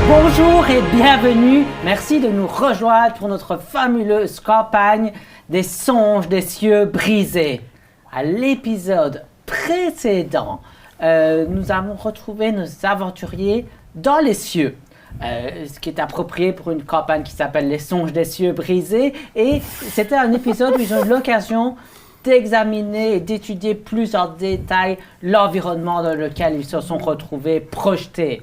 Bonjour et bienvenue. Merci de nous rejoindre pour notre fabuleuse campagne des songes des cieux brisés. À l'épisode précédent, nous avons retrouvé nos aventuriers dans les cieux. Ce qui est approprié pour une campagne qui s'appelle Les songes des cieux brisés. Et c'était un épisode où ils ont eu l'occasion d'examiner et d'étudier plus en détail l'environnement dans lequel ils se sont retrouvés projetés.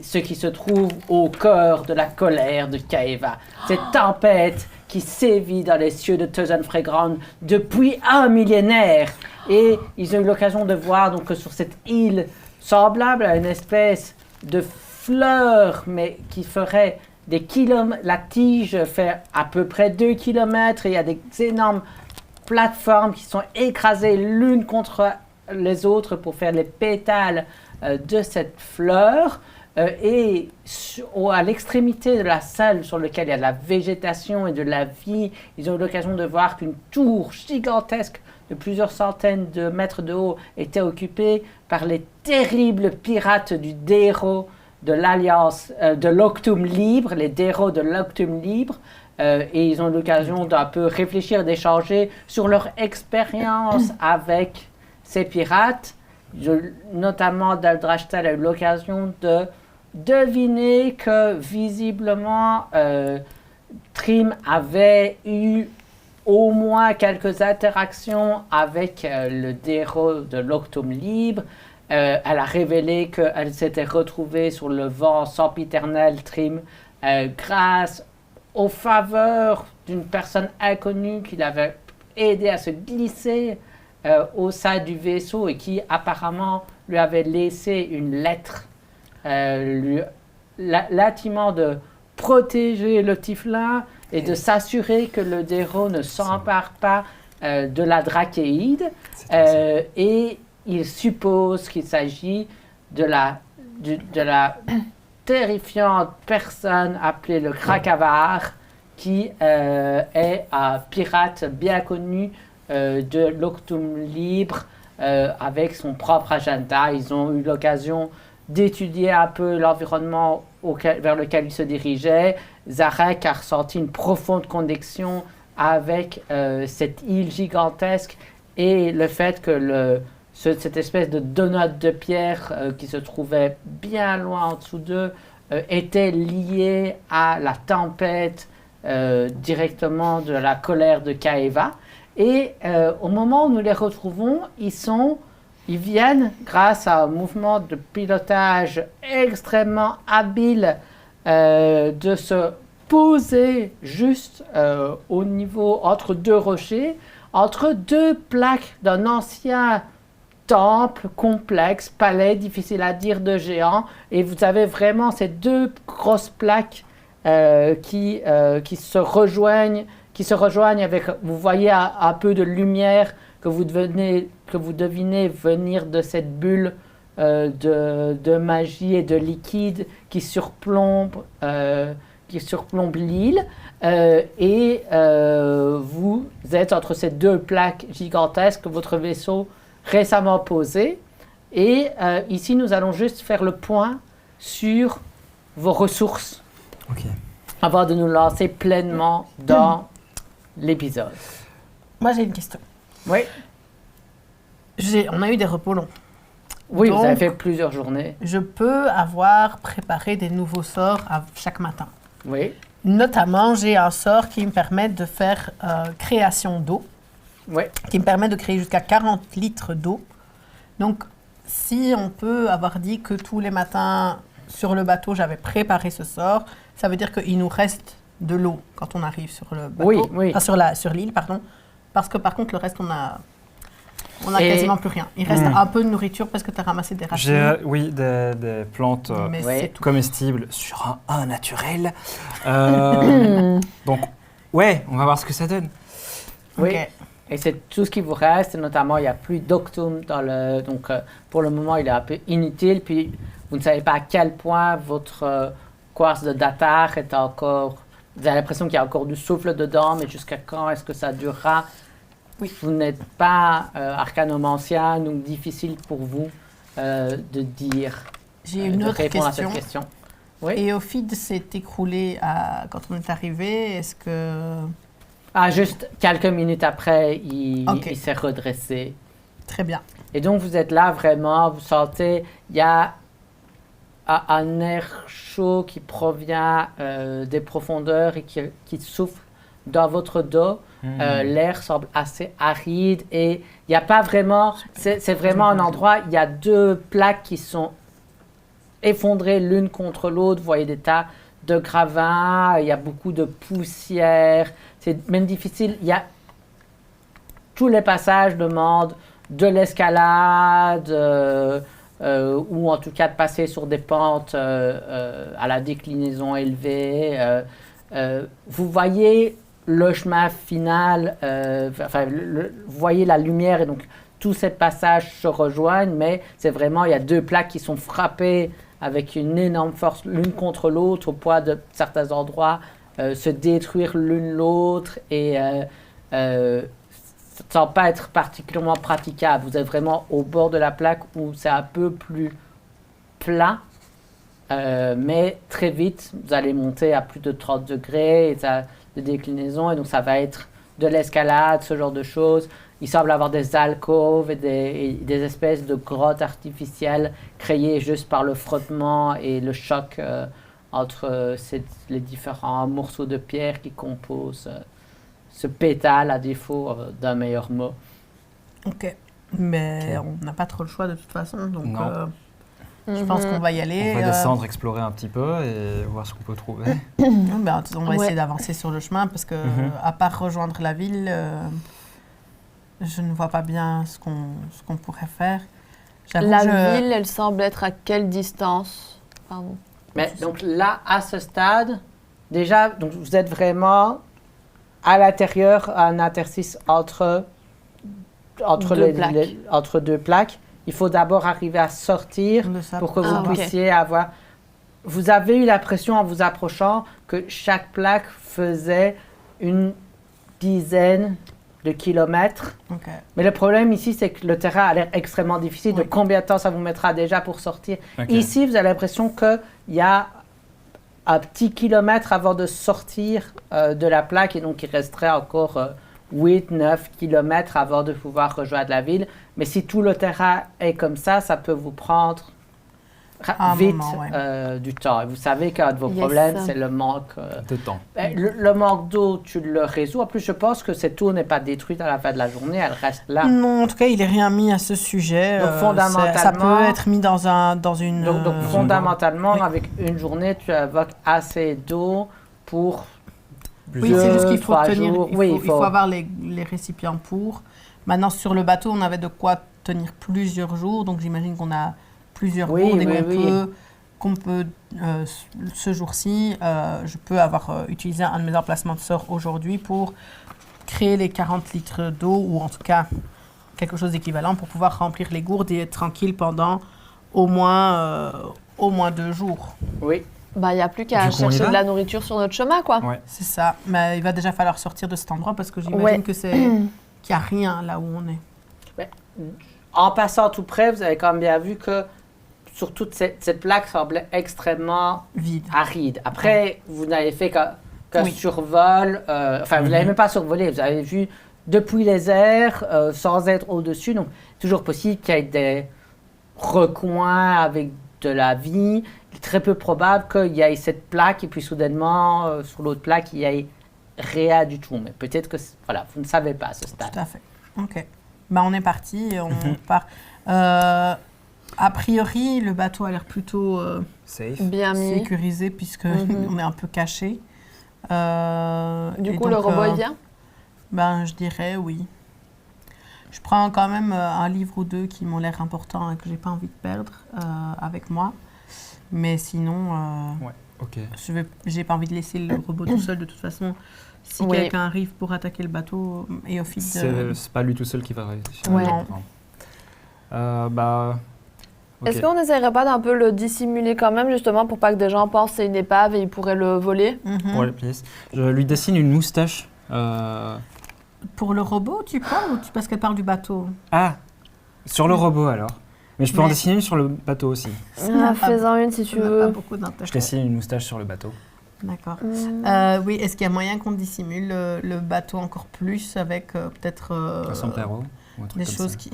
Ce qui se trouve au cœur de la colère de Caeva. Cette tempête qui sévit dans les cieux de Teusenfregrand depuis un millénaire. Et ils ont eu l'occasion de voir donc, que sur cette île, semblable à une espèce de fleur, mais qui ferait des kilomètres, la tige fait à peu près 2 kilomètres, et il y a des énormes plateformes qui sont écrasées l'une contre les autres pour faire les pétales de cette fleur. Et à l'extrémité de la salle sur laquelle il y a de la végétation et de la vie, ils ont eu l'occasion de voir qu'une tour gigantesque de plusieurs centaines de mètres de haut était occupée par les terribles pirates du Déro de l'Alliance de l'Octum Libre, les Déros de l'Octum Libre. Et ils ont eu l'occasion d'un peu réfléchir, d'échanger sur leur expérience avec ces pirates. Notamment, Daldrashtal a eu l'occasion de deviner que visiblement Trim avait eu au moins quelques interactions avec le Déro de l'Octum Libre. Elle a révélé qu'elle s'était retrouvée sur le vent sempiternel Trim grâce aux faveurs d'une personne inconnue qui l'avait aidé à se glisser au sein du vaisseau et qui apparemment lui avait laissé une lettre l'intimant de protéger le Tiflin et de s'assurer que le Déro ne s'empare pas de la Drachéide. Et il suppose qu'il s'agit de la terrifiante personne appelée le Krakavar, qui est un pirate bien connu de l'Octum Libre avec son propre agenda. Ils ont eu l'occasion d'étudier un peu l'environnement vers lequel il se dirigeait. Zarek a ressenti une profonde connexion avec cette île gigantesque et le fait que cette espèce de donut de pierre qui se trouvait bien loin en dessous d'eux était liée à la tempête directement de la colère de Caeva. Et au moment où nous les retrouvons, ils viennent, grâce à un mouvement de pilotage extrêmement habile, de se poser juste au niveau, entre deux rochers, entre deux plaques d'un ancien temple complexe, palais, difficile à dire, de géant. Et vous avez vraiment ces deux grosses plaques qui se rejoignent avec, vous voyez un peu de lumière que vous devinez venir de cette bulle de magie et de liquide qui surplombe l'île. Et vous êtes entre ces deux plaques gigantesques, votre vaisseau récemment posé. Et ici, nous allons juste faire le point sur vos ressources avant de nous lancer pleinement dans l'épisode. Moi, j'ai une question. Oui. On a eu des repos longs. Oui, donc, vous avez fait plusieurs journées. Je peux avoir préparé des nouveaux sorts chaque matin. Oui. Notamment, j'ai un sort qui me permet de faire création d'eau. Oui. Qui me permet de créer jusqu'à 40 litres d'eau. Donc, si on peut avoir dit que tous les matins, sur le bateau, j'avais préparé ce sort, ça veut dire qu'il nous reste de l'eau quand on arrive sur le bateau. Oui. Enfin, sur l'île, pardon. Parce que par contre, le reste, on a quasiment plus rien. Il reste un peu de nourriture parce que tu as ramassé des racines. Oui, des plantes comestibles sur un naturel. Donc, ouais, on va voir ce que ça donne. Oui. Okay. Et c'est tout ce qui vous reste, notamment il n'y a plus d'octum dans le... Donc pour le moment, il est un peu inutile. Puis vous ne savez pas à quel point votre quartz de datar est encore... Vous avez l'impression qu'il y a encore du souffle dedans, mais jusqu'à quand est-ce que ça durera? Oui. Vous n'êtes pas arcanomancien, donc difficile pour vous de dire, J'ai une autre répondre question. à cette question. Oui. Et Ophid s'est écroulé quand on est arrivé. Est-ce que... Juste quelques minutes après, il s'est redressé. Très bien. Et donc, vous êtes là vraiment, vous sentez, il y a un air chaud qui provient des profondeurs et qui souffle dans votre dos. L'air semble assez aride et il n'y a pas vraiment, c'est vraiment un endroit, il y a 2 plaques qui sont effondrées l'une contre l'autre. Vous voyez des tas de gravats, il y a beaucoup de poussière. C'est même difficile. Tous les passages demandent de l'escalade ou en tout cas de passer sur des pentes à la déclinaison élevée. Vous voyez le chemin final, vous voyez la lumière et donc tous ces passages se rejoignent, mais c'est vraiment, il y a 2 plaques qui sont frappées avec une énorme force l'une contre l'autre au point de certains endroits se détruire l'une l'autre et sans pas être particulièrement praticable. Vous êtes vraiment au bord de la plaque où c'est un peu plus plat, mais très vite, vous allez monter à plus de 30 degrés de déclinaison et donc ça va être de l'escalade, ce genre de choses. Il semble avoir des alcôves et des espèces de grottes artificielles créées juste par le frottement et le choc entre les différents morceaux de pierre qui composent ce pétale, à défaut d'un meilleur mot. Ok. Mais on n'a pas trop le choix de toute façon, donc je pense qu'on va y aller. On va descendre, explorer un petit peu et voir ce qu'on peut trouver. On va essayer d'avancer sur le chemin parce que, à part rejoindre la ville, je ne vois pas bien ce qu'on pourrait faire. La ville, elle semble être à quelle distance? Pardon. Mais donc là, à ce stade, déjà, donc vous êtes vraiment à l'intérieur, un interstice entre 2 plaques. Il faut d'abord arriver à sortir pour que vous puissiez avoir... Vous avez eu l'impression en vous approchant que chaque plaque faisait une dizaine de kilomètres. Okay. Mais le problème ici, c'est que le terrain a l'air extrêmement difficile. De combien de temps ça vous mettra déjà pour sortir? Ici, vous avez l'impression qu'il y a un petit kilomètre avant de sortir de la plaque et donc il resterait encore 8-9 kilomètres avant de pouvoir rejoindre la ville. Mais si tout le terrain est comme ça peut vous prendre vite du temps. Et vous savez qu'un de vos problèmes, c'est le manque de temps. Le manque d'eau, tu le résous. En plus, je pense que cette eau n'est pas détruite à la fin de la journée, elle reste là. Non, en tout cas, il n'est rien mis à ce sujet. Donc, fondamentalement, ça peut être mis dans une... Donc fondamentalement, avec une journée, tu invoques assez d'eau pour... Oui, c'est juste qu'il faut tenir. Il faut avoir les récipients pour. Maintenant, sur le bateau, on avait de quoi tenir plusieurs jours. Donc, j'imagine qu'on a plusieurs gourdes et qu'on peut ce jour-ci, je peux avoir utilisé un de mes emplacements de sort aujourd'hui pour créer les 40 litres d'eau ou en tout cas quelque chose d'équivalent pour pouvoir remplir les gourdes et être tranquille pendant au moins 2 jours. Oui. Il n'y a plus qu'à chercher de la nourriture sur notre chemin, quoi. Ouais. C'est ça. Mais il va déjà falloir sortir de cet endroit parce que j'imagine que qu'il n'y a rien là où on est. Mais, en passant tout près, vous avez quand même bien vu que sur toute cette plaque semblait extrêmement aride. Après, vous n'avez fait qu'un survol. Vous n'avez même pas survolé. Vous avez vu depuis les airs, sans être au-dessus. Donc, toujours possible qu'il y ait des recoins avec de la vie. Il est très peu probable qu'il y ait cette plaque et puis soudainement, sur l'autre plaque, il n'y ait rien du tout. Mais peut-être que, vous ne savez pas à ce stade. Tout à fait. OK. On est parti, on part. A priori, le bateau a l'air plutôt bien mis, sécurisé puisque on est un peu caché. Du coup, le robot il vient? Je dirais oui. Je prends quand même un livre ou 2 qui m'ont l'air importants et que j'ai pas envie de perdre avec moi. Mais sinon, j'ai pas envie de laisser le robot tout seul de toute façon. Si quelqu'un arrive pour attaquer le bateau et au fil c'est pas lui tout seul qui va réussir. Ouais. Okay. Est-ce qu'on n'essaierait pas d'un peu le dissimuler quand même, justement, pour pas que des gens pensent que c'est une épave et ils pourraient le voler? Je lui dessine une moustache. Pour le robot, tu parles ou parce qu'elle parle du bateau? Ah, sur le robot alors. Mais je peux en dessiner une sur le bateau aussi. Fais-en une si tu veux. Pas beaucoup d'intérêt. Je dessine une moustache sur le bateau. D'accord. Oui, est-ce qu'il y a moyen qu'on dissimule le bateau encore plus avec peut-être Un sombrero ou un truc des comme choses ça. qui...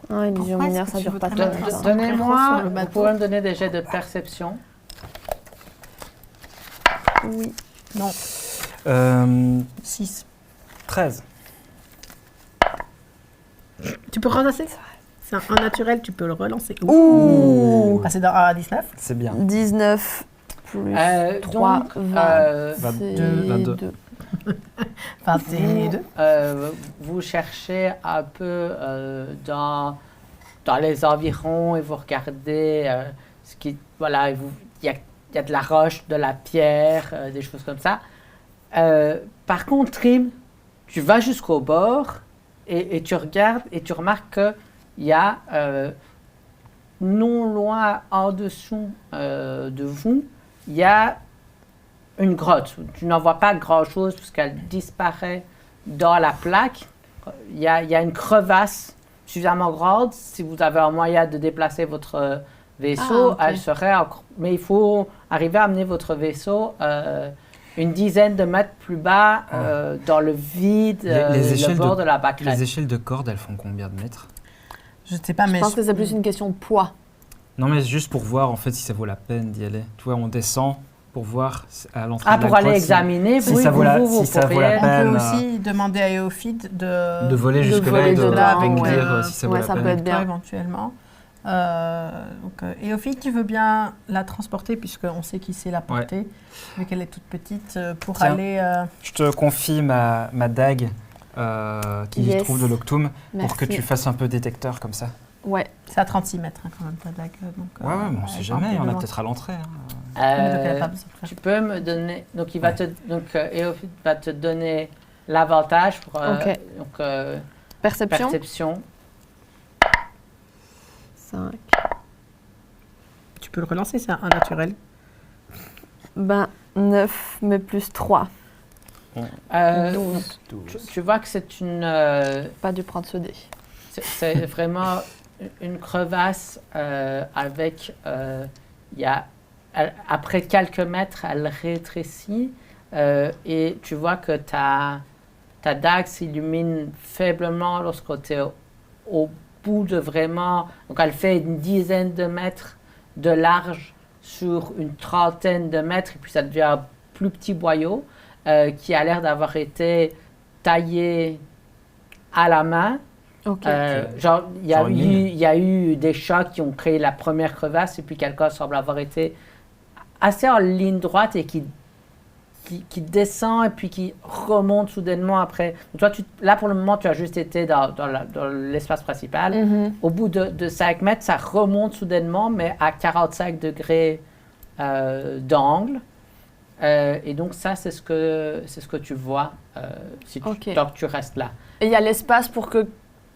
Ah, illusion Pourquoi lumière, est-ce ça que tu dure pas voudrais trop. mettre un Donnez-moi, sur le vous bateau. pouvez me donner des jets de perception. Oui. Non, 6. 13. Tu peux relancer? C'est un naturel, tu peux le relancer. Ouh. Passer d'un 1 à 19. C'est bien. 19 plus 3, donc, 20. 22. 22. Vous cherchez un peu dans les environs et vous regardez ce qui, voilà, il y a de la roche, de la pierre, des choses comme ça. Par contre, Trim, tu vas jusqu'au bord et tu regardes et tu remarques qu'il y a non loin en dessous de vous, il y a une grotte. Tu n'en vois pas grand-chose puisqu'elle disparaît dans la plaque. Il y a une crevasse suffisamment grande. Si vous avez un moyen de déplacer votre vaisseau, elle serait encore... Mais il faut arriver à amener votre vaisseau une dizaine de mètres plus bas dans le vide, le bord de la pâquerette. Les échelles de corde, elles font combien de mètres? Je ne sais pas, mais... Je pense que c'est plus une question de poids. Non, mais juste pour voir en fait si ça vaut la peine d'y aller. Tu vois, on descend pour voir à l'entrée de la pour grotte aller examiner, si ça vaut la peine. On peut aussi demander à Éophyte de voler jusque-là et de avec me dire si ça vaut la ça peine. peut être bien. Éventuellement. Éophyte, tu veux bien la transporter puisqu'on sait qui sait la porter, vu qu'elle est toute petite, pour aller... Je te confie ma dague qui se trouve de l'Octum pour que tu fasses un peu détecteur comme ça. Ouais. C'est à 36 mètres quand même ta dague. Donc, ouais, mais on sait jamais, il y en a peut-être à l'entrée. Tu peux me donner... Donc, Éophyte va te donner l'avantage pour perception. 5. Tu peux le relancer, c'est un naturel. 9, mais plus 3. 12. Tu vois que c'est une... Pas dû prendre ce dé. C'est vraiment une crevasse avec... après quelques mètres, elle rétrécit et tu vois que ta dague s'illumine faiblement lorsque tu es au bout de vraiment... Donc, elle fait une dizaine de mètres de large sur une trentaine de mètres et puis ça devient un plus petit boyau qui a l'air d'avoir été taillé à la main. Genre, il y a eu des chocs qui ont créé la première crevasse et puis quelqu'un semble avoir été assez en ligne droite et qui descend et puis qui remonte soudainement après. Donc toi, là, pour le moment, tu as juste été dans l'espace principal. Mm-hmm. Au bout de 5 mètres, ça remonte soudainement, mais à 45 degrés d'angle. Et donc ça, c'est ce que tu vois tant que tu restes là. Et il y a l'espace pour que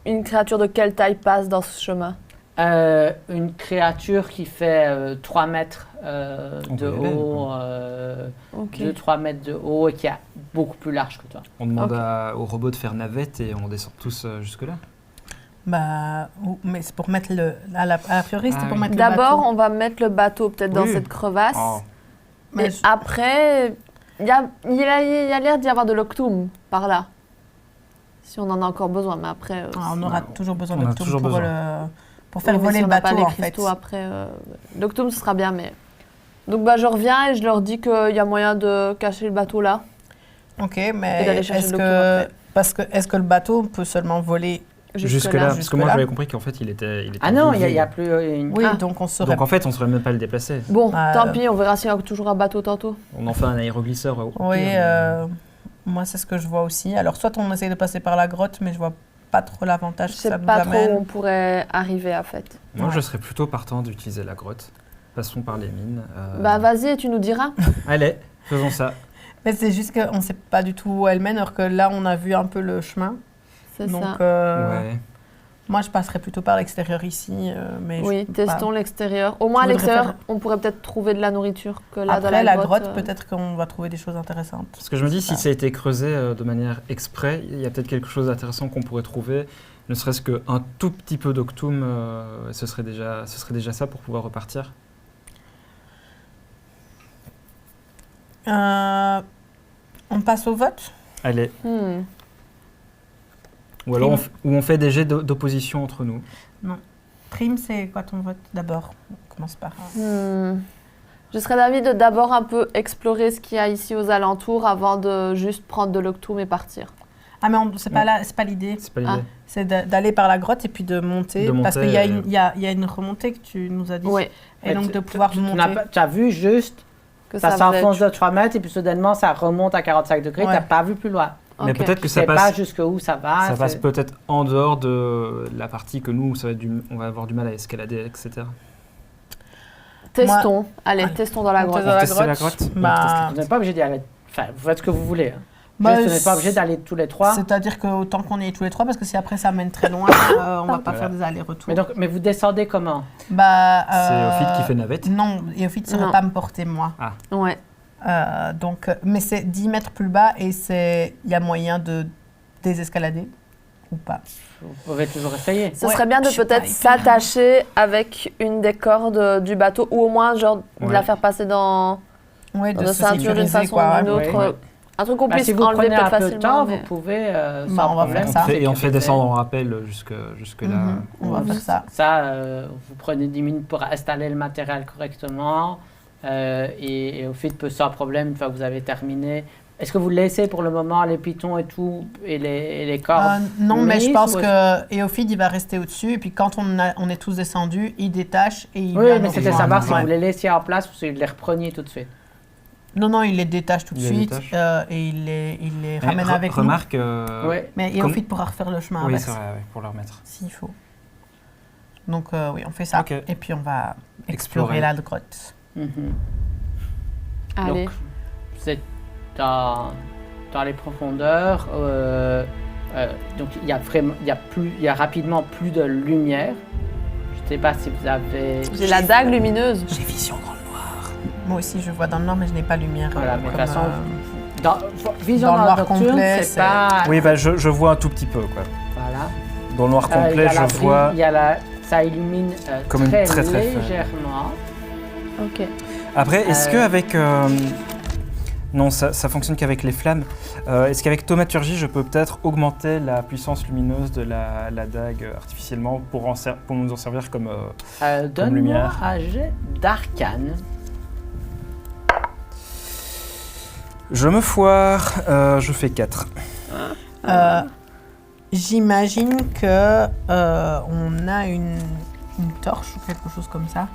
une créature de quelle taille passe dans ce chemin? Une créature qui fait 3 mètres de haut, 2-3 mètres de haut et qui est beaucoup plus large que toi. On demande au robot de faire navette et on descend tous jusque-là. Mais c'est pour mettre a priori, c'était pour mettre le bateau. D'abord, on va mettre le bateau peut-être dans cette crevasse. Mais après, il y a l'air d'y avoir de l'Octum par là. Si on en a encore besoin, mais après... on aura toujours besoin de l'Octum pour faire voler si le bateau, pas en les fait. Après, l'Octum, ce sera bien, mais... Donc, je reviens et je leur dis qu'il y a moyen de cacher le bateau là. Ok, mais est-ce que le bateau peut seulement voler jusque-là? Parce que moi, j'avais compris qu'en fait, il était ah non, il n'y a plus une... Oui, donc on saurait... Donc en fait, on ne saurait même pas le déplacer. Bon, tant pis, on verra s'il y a toujours un bateau tantôt. On en fait un aéroglisseur. Oui, moi, c'est ce que je vois aussi. Alors, soit on essaye de passer par la grotte, mais je vois pas trop l'avantage que ça nous amène. Je sais pas trop où on pourrait arriver, en fait. Moi, je serais plutôt partant d'utiliser la grotte. Passons par les mines. Vas-y, tu nous diras. Allez, faisons ça. Mais c'est juste qu'on ne sait pas du tout où elle mène, alors que là, on a vu un peu le chemin. C'est donc, ça. Moi, je passerais plutôt par l'extérieur ici. Mais testons l'extérieur. Au moins, à l'extérieur, on pourrait peut-être trouver de la nourriture. Que là, après, dans la grotte, peut-être qu'on va trouver des choses intéressantes. Parce que je me dis, si ça a été creusé de manière exprès, il y a peut-être quelque chose d'intéressant qu'on pourrait trouver, ne serait-ce qu'un tout petit peu d'octum, ce serait déjà ça pour pouvoir repartir. On passe au vote? Allez. Ou alors on fait des jets d'opposition entre nous. Non. Prime, c'est quoi ton vote d'abord? On commence par... Je serais d'avis de d'abord un peu explorer ce qu'il y a ici aux alentours avant de juste prendre de l'octum et partir. Ah mais c'est pas l'idée. C'est pas l'idée. C'est d'aller par la grotte et puis de monter. Parce qu'il y a une remontée que tu nous as dit. Oui. Et donc de pouvoir monter. Tu as vu juste que ça s'enfonce de 3 mètres et puis soudainement ça remonte à 45 degrés. Tu n'as pas vu plus loin. Mais peut-être que ça passe... passe... pas jusqu'où ça va. Ça passe peut-être en dehors de la partie que nous, on va avoir du mal à escalader, etc. Testons. Allez, testons dans la grotte. Tester la grotte. Vous n'êtes pas obligé d'y aller. Enfin, vous faites ce que vous voulez. Vous n'êtes pas obligé d'aller tous les 3. C'est-à-dire qu'autant qu'on y est tous les 3, parce que si après ça mène très loin, on ne va pas faire des allers-retours. Mais vous descendez comment? C'est Ophide qui fait navette? Non, et Ophide ne saurait pas me porter, moi. Ah. Ouais. Mais c'est 10 mètres plus bas et il y a moyen de désescalader ou pas. Vous pouvez toujours essayer. Ce serait bien de peut-être s'attacher avec une des cordes du bateau ou au moins genre de la faire passer dans nos ceintures d'une façon ou d'une autre. Un truc qu'on puisse enlever peut-être facilement. Si vous prenez un peu de temps, vous pouvez sans problème. Et on fait descendre en rappel jusque là. On va faire ça. Ça, vous prenez 10 minutes pour installer le matériel correctement. Et Ophide peut sans problème, une fois que vous avez terminé. Est-ce que vous laissez pour le moment les pitons et tout, et les cordes non, mais je pense que Ophide, il va rester au-dessus. Et puis quand on est tous descendus, il détache et il Oui, mais c'était savoir si vous les laissiez en place ou si vous les repreniez tout de suite. Non, il les détache tout de suite et il les ramène avec nous. Remarque... Mais Ophide pourra refaire le chemin avec. Oui, c'est vrai, pour le remettre. S'il faut. Donc oui, on fait ça. Okay. Et puis on va explorer la grotte. Allez. Donc, vous êtes dans les profondeurs. Donc il y a rapidement plus de lumière. Je ne sais pas si vous avez... J'ai la dague lumineuse. J'ai vision dans le noir. Moi aussi, je vois dans le noir, mais je n'ai pas lumière. Voilà, mais de toute façon, vision dans le noir nocturne, complet, c'est pas... Oui, je vois un tout petit peu, quoi. Voilà. Dans le noir complet, je vois... Ça illumine comme très légèrement. Ok. Après, est-ce qu'avec... Non, ça fonctionne qu'avec les flammes. Est-ce qu'avec thaumaturgie, je peux peut-être augmenter la puissance lumineuse de la dague artificiellement pour nous en servir comme lumière? Donne-moi un jet d'arcane. Je me foire, je fais 4. J'imagine que on a une torche ou quelque chose comme ça.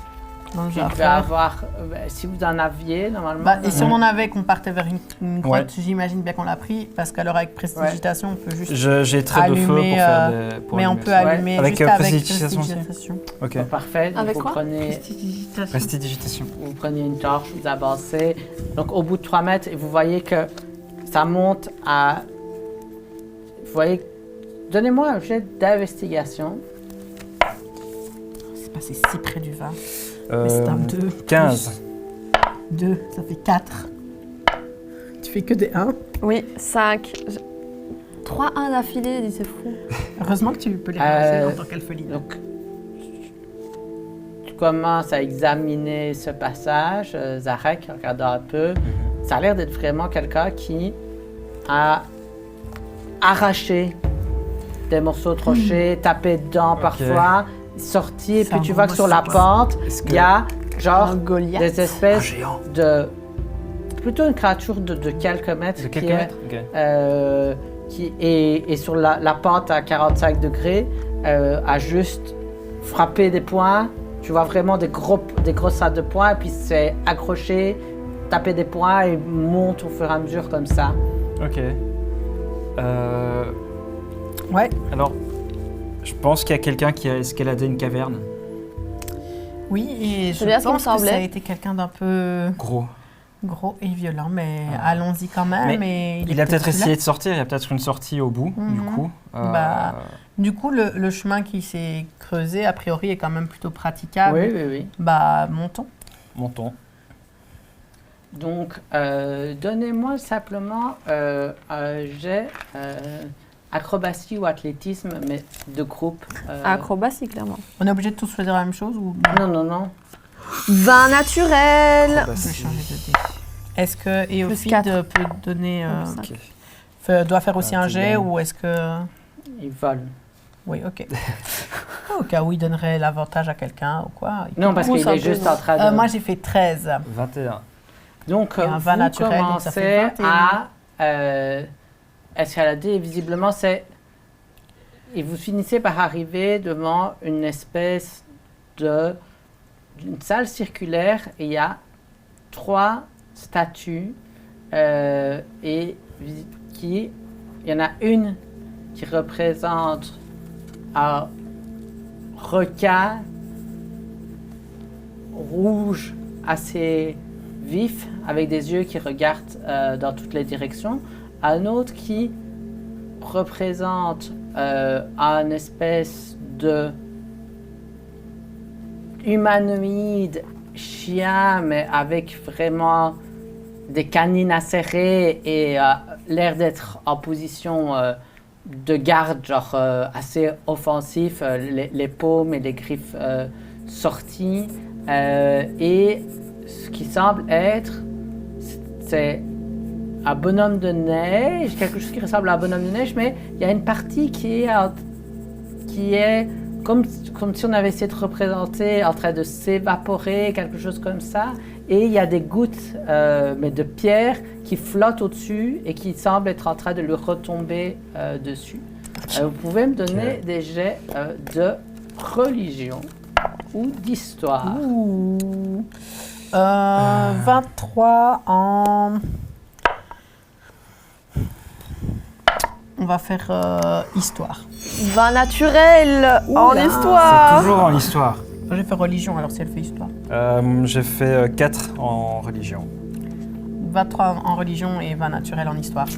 Si vous en aviez, normalement... et si on en avait, qu'on partait vers une grotte, j'imagine bien qu'on l'a pris, parce qu'alors avec prestidigitation, on peut juste j'ai trait de feu pour faire des... mais on peut allumer avec juste prestidigitation. Ok. Parfait. Avec quoi? Prestidigitation. Vous prenez une torche, vous avancez. Donc au bout de 3 mètres, vous voyez que ça monte à... Vous voyez... Donnez-moi un jet d'investigation. C'est passé si près du vin. Mais c'est un 2. 15. 2, ça fait 4. Tu fais que des 1? Oui, 5. 3 1 d'affilée, dis c'est fou. Heureusement que tu peux les relancer en tant qu'alpheline. Donc, tu commences à examiner ce passage, Zarek, regardant un peu. Ça a l'air d'être vraiment quelqu'un qui a arraché des morceaux de rocher, tapé dedans parfois. Sorti, et puis tu vois que sur la pente, il y a genre des espèces de... Plutôt une créature de quelques mètres. De quelques mètres, qui est sur la pente à 45 degrés, a juste frappé des poings. Tu vois vraiment des grosses salles de poings, et puis c'est accroché, taper des poings et monte au fur et à mesure comme ça. Ok. Ouais. Alors... Je pense qu'il y a quelqu'un qui a escaladé une caverne. Oui, et je pense que ça a été quelqu'un d'un peu... Gros et violent, mais allons-y quand même. Mais il a peut-être essayé de sortir, il y a peut-être une sortie au bout, du coup. Du coup, le chemin qui s'est creusé, a priori, est quand même plutôt praticable. Oui. Montons. Donc, donnez-moi simplement un jet... acrobatie ou athlétisme, mais de groupe. Acrobatie, clairement. On est obligé de tous choisir la même chose ou Non. Vin naturel. Je vais changer de dé. Est-ce que Éophide 4. peut donner... Ok. doit faire aussi un tu jet gagnes. ou est-ce que... Ils volent. Oui, ok. Au cas où il donnerait l'avantage à quelqu'un ou quoi. Non, parce qu'il est juste en train de... Moi, j'ai fait 13. 21. Donc, Il y a un vin vous naturel, donc ça fait commencez 21. à escalader. Visiblement, et vous finissez par arriver devant une espèce d'une salle circulaire. Et il y a 3 statues. Il y en a une qui représente un requin rouge assez vif, avec des yeux qui regardent dans toutes les directions. Un autre qui représente un espèce de humanoïde chien, mais avec vraiment des canines acérées et l'air d'être en position de garde, genre assez offensif, les paumes et les griffes sorties. Et ce qui semble être, c'est un bonhomme de neige, quelque chose qui ressemble à un bonhomme de neige, mais il y a une partie qui est comme si on avait essayé de représenter en train de s'évaporer, quelque chose comme ça. Et il y a des gouttes, mais de pierre, qui flottent au-dessus et qui semblent être en train de lui retomber dessus. Vous pouvez me donner des jets de religion ou d'histoire. 23 en... On va faire histoire. Vin naturel en Oula. histoire. Toujours en histoire. J'ai fait religion, alors si elle fait histoire. J'ai fait 4 en religion. 23 en religion et 20 naturel en histoire.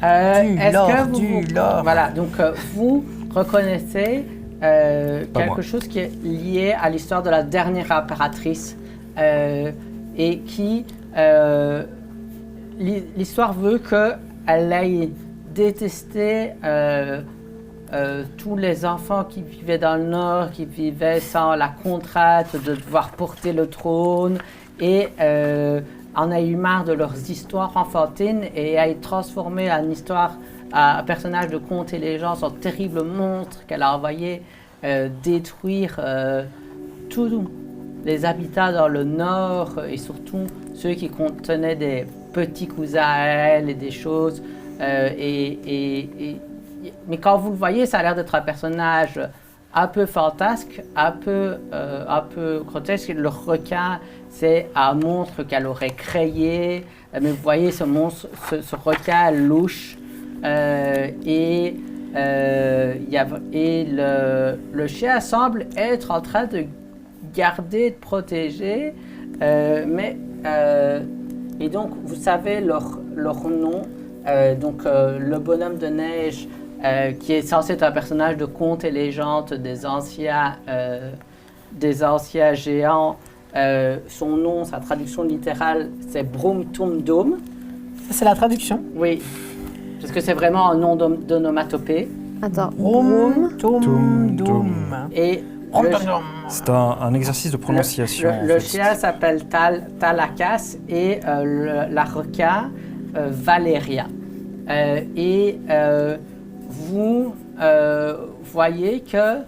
Est-ce que l'or. Voilà, donc vous reconnaissez quelque moi. chose qui est lié à l'histoire de la dernière impératrice et qui, l'histoire veut qu'elle ait détesté tous les enfants qui vivaient dans le Nord, qui vivaient sans la contrainte de devoir porter le trône et en a eu marre de leurs histoires enfantines et a transformé en histoire un personnage de contes et légendes en terrible monstre qu'elle a envoyé détruire tous les habitats dans le Nord et surtout ceux qui contenaient des petits cousins à elle et des choses. Mais quand vous le voyez, ça a l'air d'être un personnage un peu fantasque, un peu grotesque. Le requin, c'est un monstre qu'elle aurait créé. Mais vous voyez ce monstre, ce requin louche. Le chien semble être en train de garder, de protéger. Et donc, vous savez leur nom. Le bonhomme de neige, qui est censé être un personnage de contes et légendes des anciens géants. Son nom, sa traduction littérale, c'est Brumtumdum. C'est la traduction. Oui, parce que c'est vraiment un nom d'onomatopée. Attends. Brumtumdum. Et c'est un exercice de prononciation. le chien s'appelle Talakas et la requin Valéria. Vous voyez que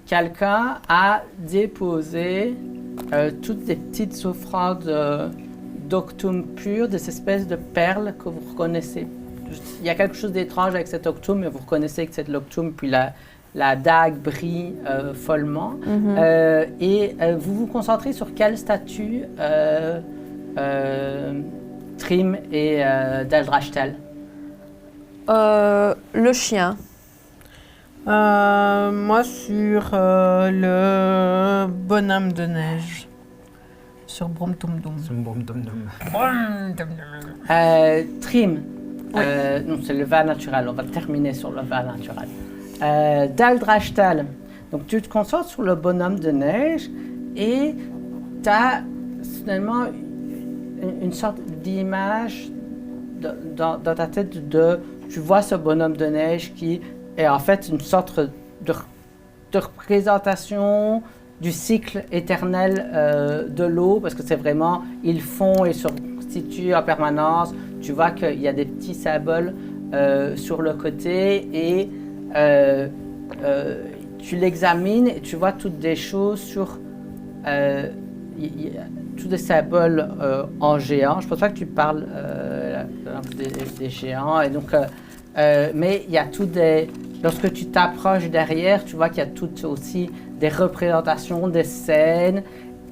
quelqu'un a déposé toutes des petites offrandes d'octum pur, des espèces de perles que vous reconnaissez. Il y a quelque chose d'étrange avec cet octum, mais vous reconnaissez que c'est de l'octum, puis la dague brille follement. Vous vous concentrez sur quelle statue Trim et Daldrachtel? Le chien. Moi, sur le bonhomme de neige. Sur Brumtumdum. Trim. Non, c'est le vin naturel. On va terminer sur le vin naturel. Daldrachtel. Donc, tu te concentres sur le bonhomme de neige et tu as finalement une sorte d'image dans ta tête tu vois ce bonhomme de neige qui est en fait une sorte de représentation du cycle éternel de l'eau, parce que c'est vraiment, ils font et se constituent en permanence. Tu vois qu'il y a des petits symboles sur le côté et tu l'examines et tu vois toutes des choses sur tous des symboles en géant. Je ne pense pas que tu parles des géants. Et donc, mais il y a tout des... Lorsque tu t'approches derrière, tu vois qu'il y a toutes aussi des représentations, des scènes.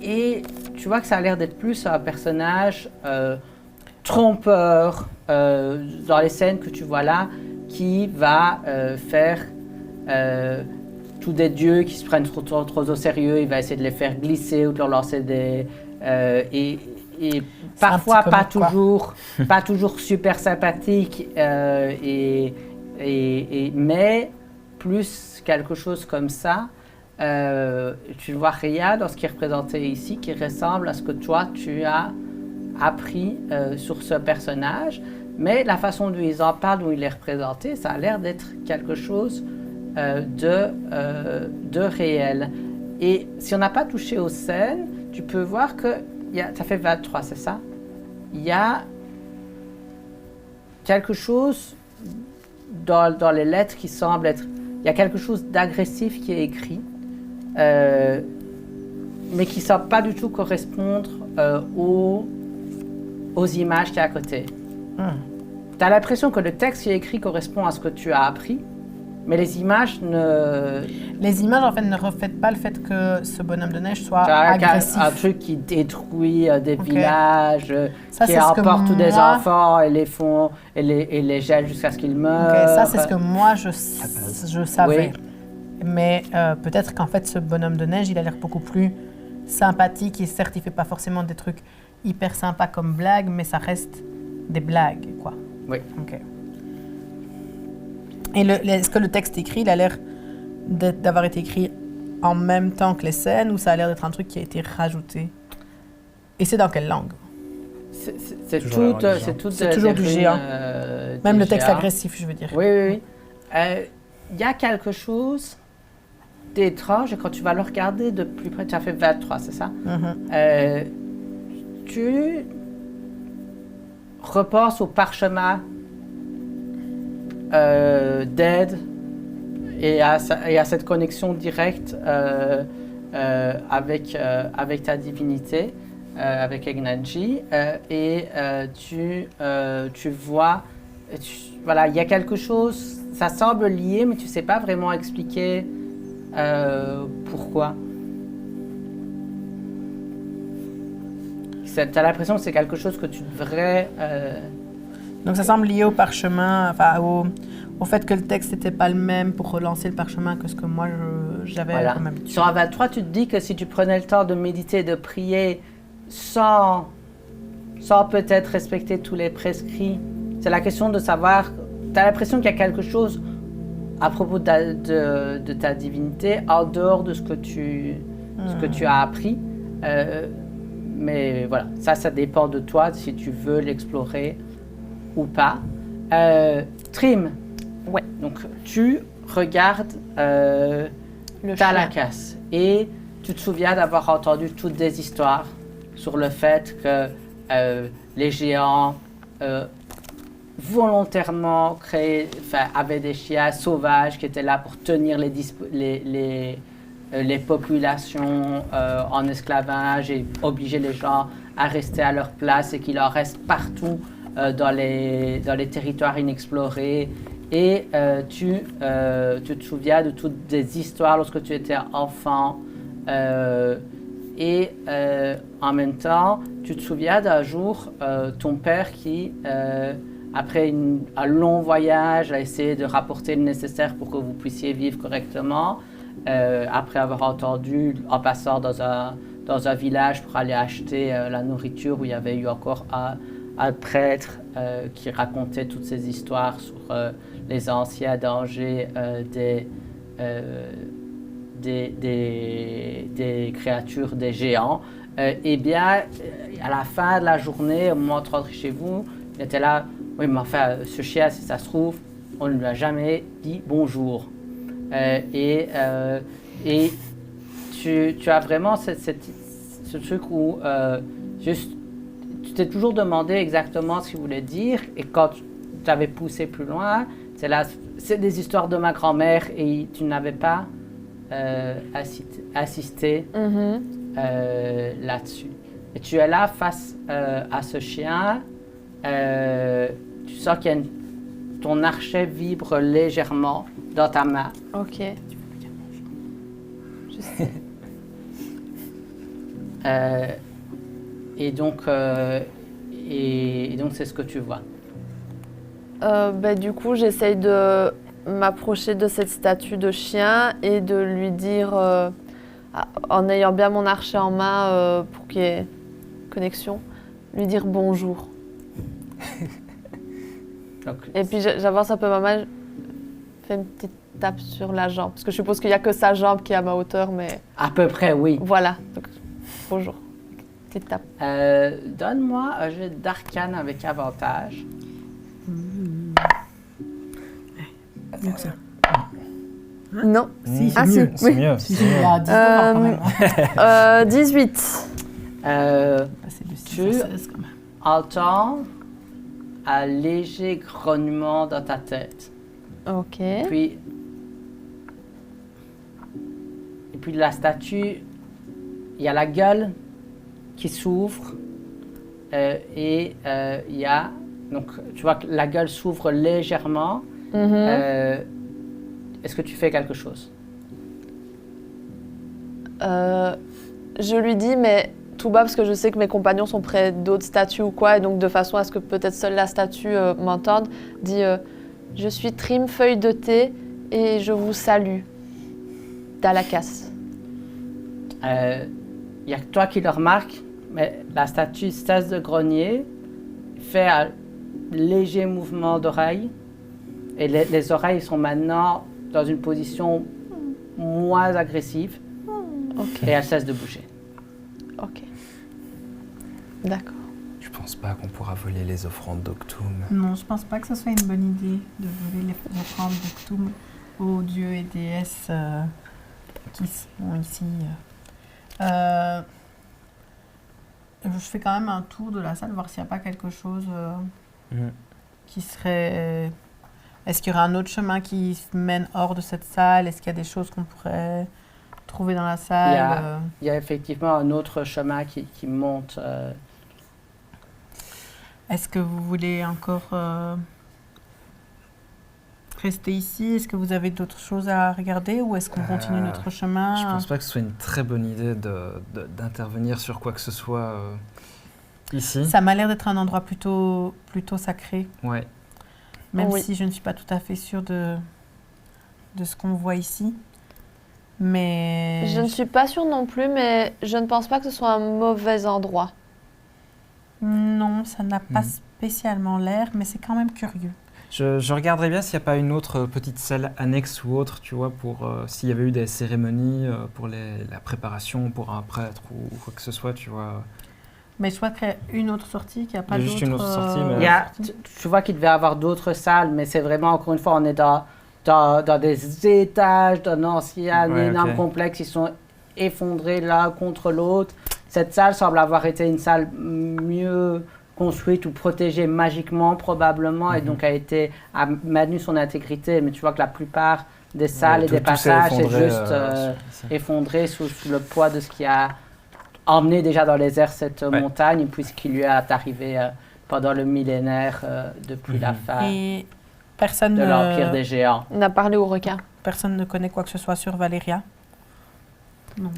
Et tu vois que ça a l'air d'être plus un personnage trompeur dans les scènes que tu vois là, qui va faire tous des dieux qui se prennent trop au sérieux. Il va essayer de les faire glisser ou de leur lancer des... et parfois pas toujours super sympathique, mais plus quelque chose comme ça. Tu vois Rhea dans ce qui est représenté ici, qui ressemble à ce que toi tu as appris sur ce personnage, mais la façon dont ils en parlent, dont il est représenté, ça a l'air d'être quelque chose de réel. Et si on n'a pas touché aux scènes, tu peux voir que ça fait 23, c'est ça? Il y a quelque chose dans les lettres qui semble être... Il y a quelque chose d'agressif qui est écrit, mais qui ne semble pas du tout correspondre aux images qu'il y a à côté. Tu as l'impression que le texte qui est écrit correspond à ce que tu as appris, mais les images ne... Les images, en fait, ne reflètent pas le fait que ce bonhomme de neige soit agressif. Un truc qui détruit des villages, qui emporte tous des enfants et les font et les gèle jusqu'à ce qu'ils meurent. Ça, c'est ce que moi, je savais. Oui. Mais peut-être qu'en fait, ce bonhomme de neige, il a l'air beaucoup plus sympathique. Et certes, il ne fait pas forcément des trucs hyper sympas comme blagues, mais ça reste des blagues, quoi. Oui. OK. Et est-ce que le texte écrit, il a l'air d'avoir été écrit en même temps que les scènes, ou ça a l'air d'être un truc qui a été rajouté? Et c'est dans quelle langue? C'est toujours du géant. Même le texte agressif, je veux dire. Oui. Il y a quelque chose d'étrange, et quand tu vas le regarder de plus près, tu as fait 23, c'est ça? Tu repenses au parchemin d'aide et à cette connexion directe avec ta divinité, avec Egnanji, et tu vois, voilà, il y a quelque chose, ça semble lié, mais tu ne sais pas vraiment expliquer pourquoi. Tu as l'impression que c'est quelque chose que tu devrais... Donc ça semble lié au parchemin, enfin au fait que le texte n'était pas le même pour relancer le parchemin que ce que moi j'avais comme habitude. Sur un 23, tu te dis que si tu prenais le temps de méditer, de prier, sans peut-être respecter tous les prescrits, c'est la question de savoir, tu as l'impression qu'il y a quelque chose à propos de ta divinité en dehors de ce que tu as appris. Mais voilà, ça dépend de toi si tu veux l'explorer ou pas. Trim. Ouais. Donc, tu regardes Talakas et tu te souviens d'avoir entendu toutes des histoires sur le fait que les géants volontairement avaient des chiens sauvages qui étaient là pour tenir les populations en esclavage et obliger les gens à rester à leur place, et qu'il en reste partout dans les territoires inexplorés. Et tu te souviens de toutes des histoires lorsque tu étais enfant. Et en même temps, tu te souviens d'un jour, ton père qui, après un long voyage, a essayé de rapporter le nécessaire pour que vous puissiez vivre correctement, après avoir entendu, en passant dans un village pour aller acheter la nourriture, où il y avait eu encore un prêtre qui racontait toutes ces histoires sur les anciens dangers des créatures, des géants. Eh bien, à la fin de la journée, au moment de rentrer chez vous, il était là, oui, mais enfin, ce chien, si ça se trouve, on ne lui a jamais dit bonjour. Et tu as vraiment ce truc où juste, tu t'es toujours demandé exactement ce qu'il voulait dire, et quand tu avais poussé plus loin, c'est des histoires de ma grand-mère et tu n'avais pas assisté là-dessus. Et tu es là face à ce chien, tu sens que ton archet vibre légèrement dans ta main. Ok. Je sais. Et donc c'est ce que tu vois. Du coup, j'essaye de m'approcher de cette statue de chien et de lui dire, en ayant bien mon archet en main pour qu'il y ait connexion, lui dire bonjour. Et puis j'avance un peu ma main, je fais une petite tape sur la jambe, parce que je suppose qu'il n'y a que sa jambe qui est à ma hauteur, mais... À peu près, oui. Voilà, donc bonjour. Petite tape. Donne-moi un jeu d'arcane avec avantage. Mieux que ça. Non. Si, c'est Ah, mieux. si. C'est mieux. Si, c'est mieux. il a 19 ans quand même. 18. C'est de 6 à 16 quand même. Entends un léger grognement dans ta tête. Ok. Et puis la statue, il y a la gueule qui s'ouvre et il y a... Donc tu vois que la gueule s'ouvre légèrement. Est-ce que tu fais quelque chose? Je lui dis, mais tout bas, parce que je sais que mes compagnons sont près d'autres statues ou quoi, et donc de façon à ce que peut-être seule la statue m'entende, dit je suis Trim Feuille de thé et je vous salue. Dalakas. Il n'y a que toi qui le remarque, mais la statue cesse de grogner, fait un léger mouvement d'oreille, et les oreilles sont maintenant dans une position moins agressive, et elle cesse de bouger. Ok. D'accord. Je pense pas qu'on pourra voler les offrandes d'Octum. Non, je pense pas que ce soit une bonne idée de voler les offrandes d'Octum aux dieux et déesses qui sont ici. Je fais quand même un tour de la salle, voir s'il n'y a pas quelque chose qui serait... Est-ce qu'il y aura un autre chemin qui mène hors de cette salle? Est-ce qu'il y a des choses qu'on pourrait trouver dans la salle? Il y a effectivement un autre chemin qui monte. Est-ce que vous voulez encore rester ici? Est-ce que vous avez d'autres choses à regarder ou est-ce qu'on continue notre chemin? Je pense pas que ce soit une très bonne idée d'intervenir sur quoi que ce soit ici. Ça m'a l'air d'être un endroit plutôt sacré. Ouais. Même Oui. si je ne suis pas tout à fait sûre de ce qu'on voit ici. Mais... Je ne suis pas sûre non plus, mais je ne pense pas que ce soit un mauvais endroit. Non, ça n'a pas spécialement l'air, mais c'est quand même curieux. Je regarderais bien s'il n'y a pas une autre petite salle annexe ou autre, tu vois, pour s'il y avait eu des cérémonies pour la préparation pour un prêtre ou quoi que ce soit, tu vois. Mais je crois qu'il y a une autre sortie, qu'il n'y a pas Il y a d'autre... juste une autre sortie, mais- Il y a, tu vois qu'il devait y avoir d'autres salles, mais c'est vraiment, encore une fois, on est dans des étages d'un ancien Ouais, énorme ok. complexe qui sont effondrés l'un contre l'autre. Cette salle semble avoir été une salle mieux construite ou protégée magiquement probablement, et donc a maintenu son intégrité. Mais tu vois que la plupart des salles et des tout s'est passages est effondré, juste effondré sous le poids de ce qui a emmené déjà dans les airs cette montagne, puisqu'il lui est arrivé pendant le millénaire depuis la fin Et personne de l'Empire des Géants. On a parlé au requin. Personne ne connaît quoi que ce soit sur Valéria? Non.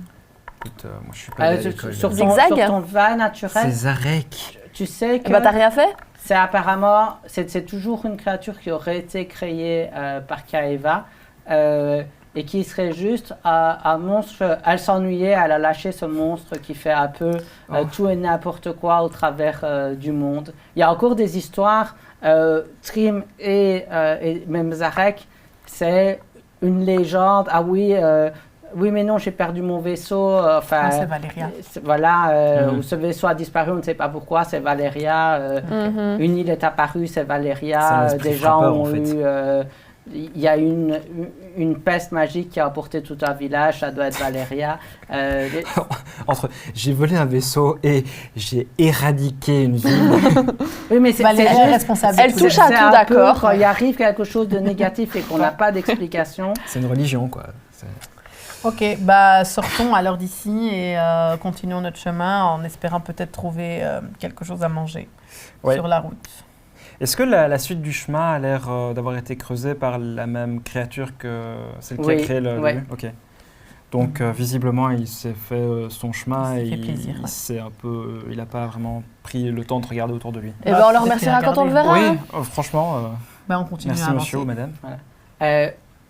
Écoute, moi je suis pas allé à Sur l'école. sur Zigzag. ton vin naturel, C'est Zarek. tu sais que Bah t'as rien fait? c'est apparemment, c'est toujours une créature qui aurait été créée par Kaeva et qui serait juste un monstre. Elle s'ennuyait, elle a lâché ce monstre qui fait un peu tout et n'importe quoi au travers du monde. Il y a encore des histoires, Trim et même Zarek, c'est une légende. Ah oui, oui, mais non, j'ai perdu mon vaisseau. Enfin, C'est Valéria. Voilà, Mhm. ou ce vaisseau a disparu, on ne sait pas pourquoi, c'est Valéria. Mhm. Une île est apparue, c'est Valéria. C'est un esprit Des gens frappeur, en ont fait. eu. Il y a une peste magique qui a emporté tout un village, ça doit être Valéria. J'ai volé un vaisseau et j'ai éradiqué une ville. Oui, mais c'est Valéria est juste- responsable. Elle de tout. touche à c'est tout, un peu d'accord. Quand il arrive quelque chose de négatif et qu'on n'a pas d'explication. C'est une religion, quoi. Ok, bah sortons alors d'ici et continuons notre chemin en espérant peut-être trouver quelque chose à manger Ouais. sur la route. Est-ce que la suite du chemin a l'air d'avoir été creusée par la même créature que celle qui a Oui, créé le ouais. lieu? Ok. Donc visiblement, il s'est fait son chemin Il et s'est fait plaisir, ouais. s'est un peu, il n'a pas vraiment pris le temps de regarder autour de lui. Et Bah, ben on le peut-être remerciera qu'il a quand on le regardé. verra. Oui, franchement, Bah, on continue merci à avancer. monsieur ou madame.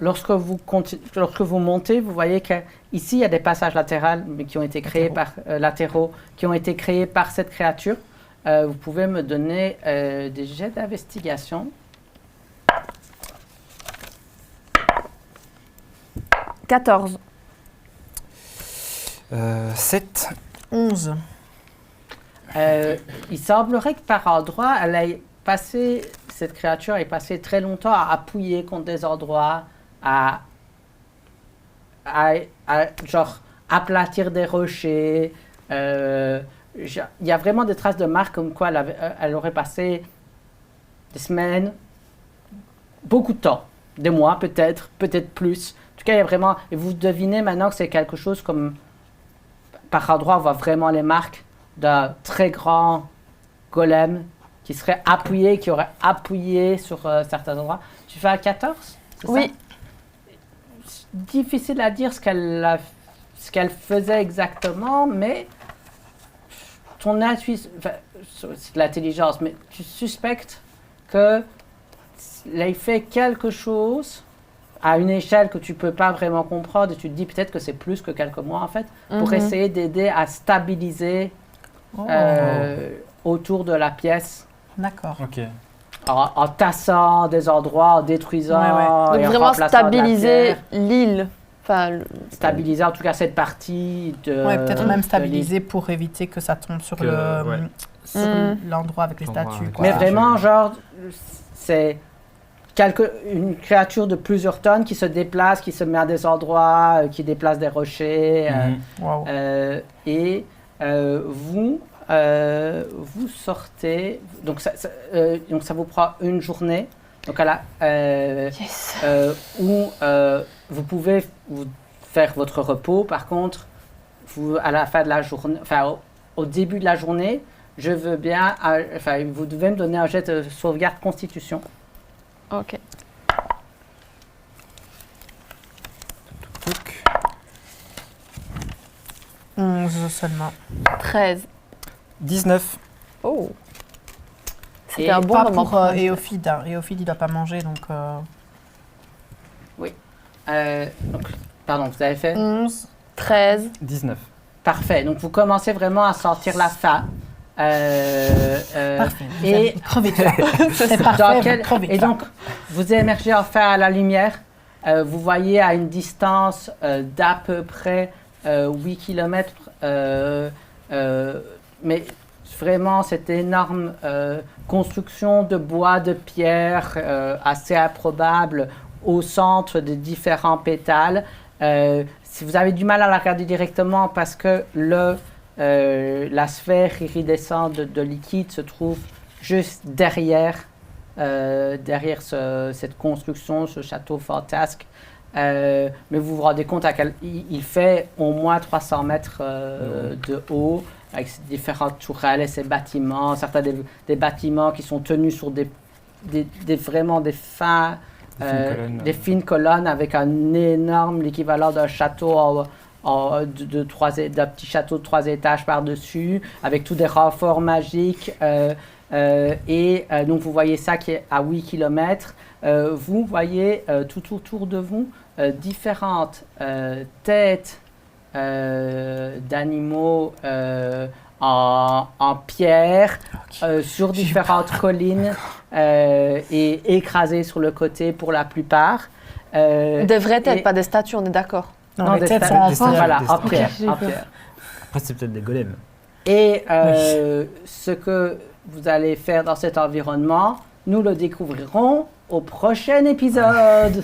Lorsque vous montez, vous voyez qu'ici, il y a des passages latéraux, mais qui ont été créés latéraux, qui ont été créés par cette créature. Vous pouvez me donner des jets d'investigation. 14. 7. 11. Il semblerait que par endroits, cette créature ait passé très longtemps à appuyer contre des endroits, à genre aplatir des rochers. Il y a vraiment des traces de marques comme quoi elle aurait passé des semaines, beaucoup de temps, des mois peut-être plus. En tout cas, il y a vraiment. Et vous devinez maintenant que c'est quelque chose comme. Par endroits, on voit vraiment les marques d'un très grand golem qui serait appuyé, qui aurait appuyé sur certains endroits. Tu fais à 14, c'est Oui. ça? C'est difficile à dire ce qu'elle faisait exactement, mais ton intuition, enfin, c'est de l'intelligence, mais tu suspectes qu'elle ait fait quelque chose à une échelle que tu ne peux pas vraiment comprendre et tu te dis peut-être que c'est plus que quelques mois en fait, pour Mhm. essayer d'aider à stabiliser Oh, autour de la pièce d'accord. Ok. en tassant des endroits, en détruisant. Ouais, et Donc en vraiment remplaçant de la stabiliser pierre. l'île. Enfin, Stabiliser en tout cas cette partie de. Ouais, peut-être de même l'île. stabiliser pour éviter que ça tombe sur ouais. sur Mm. l'endroit avec les L'endroit statues. avec quoi. Mais Ouais. vraiment, genre, c'est une créature de plusieurs tonnes qui se déplace, qui se met à des endroits, qui déplace des rochers. Mhm. Wow. Et vous sortez. Donc ça vous prend une journée. Donc yes. où vous pouvez faire votre repos. Par contre, à la fin de la journée, enfin au début de la journée, je veux bien. Vous devez me donner un jet de sauvegarde Constitution. Ok. Touc. 11 seulement. 13. 19. Oh. C'était Et un bon Pas moment. pour Éophide. Hein. Éophide, il ne doit pas manger, donc... Donc, pardon, vous avez fait 11. 13. 19. Parfait. Donc vous commencez vraiment à sentir la faim. Parfait. Vous et- allez crever de faim. C'est Dans parfait, quel- vous crevez de Et faim. donc, vous émergez enfin à la lumière. Vous voyez à une distance d'à peu près 8 km. Mais vraiment, cette énorme construction de bois, de pierre, assez improbable, au centre de différents pétales. Si vous avez du mal à la regarder directement parce que la sphère iridescente de liquide se trouve juste derrière cette construction, ce château fantasque. Mais vous vous rendez compte il fait au moins 300 mètres de haut, avec ces différentes tourelles et ces bâtiments, certains des bâtiments qui sont tenus sur vraiment des fins, des fines colonnes avec un énorme, l'équivalent d'un château d'un petit château de 3 étages par-dessus, avec tous des renforts magiques. Donc vous voyez ça qui est à 8 km. Vous voyez tout autour de vous différentes têtes d'animaux en pierre sur différentes collines et écrasées sur le côté pour la plupart. Des vraies têtes, et- pas des statues, on est d'accord. Non, les des têtes statues. sont en des forme. statues. Voilà, des en statues. pierre, Ok, j'ai en peur. pierre. Après, c'est peut-être des golems. Et ce que vous allez faire dans cet environnement, nous le découvrirons au prochain épisode.